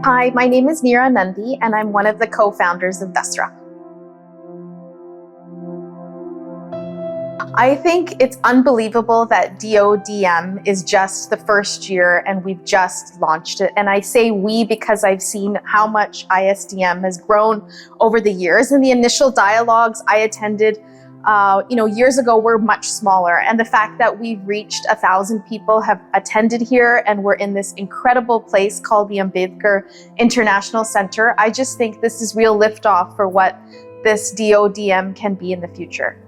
Hi, my name is Neera Nundy, and I'm one of the co-founders of Dasra. I think it's unbelievable that DoDM is just the first year and we've just launched it. And I say we because I've seen how much ISDM has grown over the years. And the initial dialogues I attended years ago were much smaller. And the fact that we've reached 1,000 people have attended here and we're in this incredible place called the Ambedkar International Center, I just think this is real liftoff for what this DoDM can be in the future.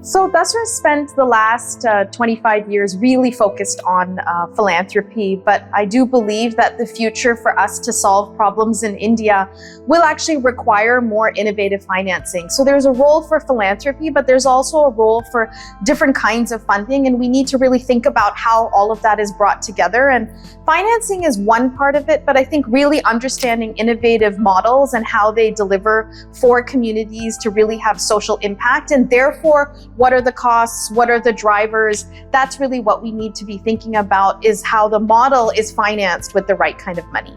So Dasra spent the last 25 years really focused on philanthropy, but I do believe that the future for us to solve problems in India will actually require more innovative financing. So there's a role for philanthropy, but there's also a role for different kinds of funding, and we need to really think about how all of that is brought together. And financing is one part of it, but I think really understanding innovative models and how they deliver for communities to really have social impact, and therefore what are the costs? What are the drivers? That's really what we need to be thinking about, is how the model is financed with the right kind of money.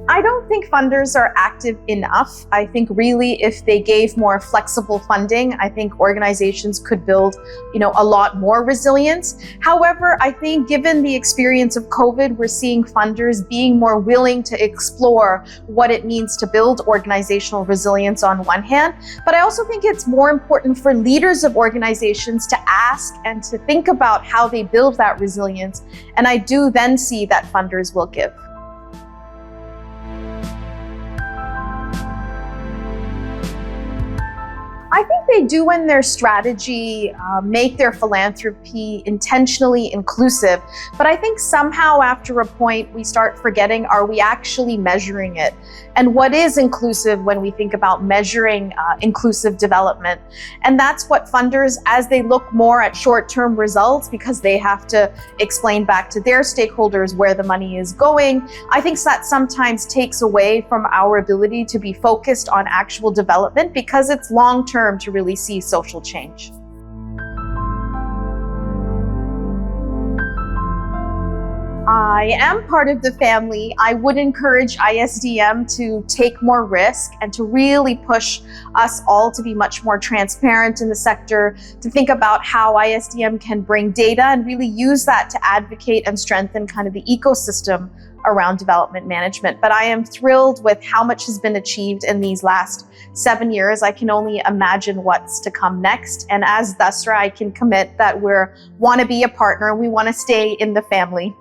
I don't think funders are active enough. I think really if they gave more flexible funding, I think organizations could build, a lot more resilience. However, I think given the experience of COVID, we're seeing funders being more willing to explore what it means to build organizational resilience on one hand. But I also think it's more important for leaders of organizations to ask and to think about how they build that resilience. And I do then see that funders will give. I think they do in their strategy make their philanthropy intentionally inclusive, but I think somehow after a point we start forgetting, are we actually measuring it? And what is inclusive when we think about measuring inclusive development? And that's what funders, as they look more at short-term results because they have to explain back to their stakeholders where the money is going, I think that sometimes takes away from our ability to be focused on actual development because it's long-term to really see social change. I am part of the family. I would encourage ISDM to take more risk and to really push us all to be much more transparent in the sector, to think about how ISDM can bring data and really use that to advocate and strengthen kind of the ecosystem around development management. But I am thrilled with how much has been achieved in these last 7 years. I can only imagine what's to come next. And as Dasra, I can commit that we want to be a partner. We want to stay in the family.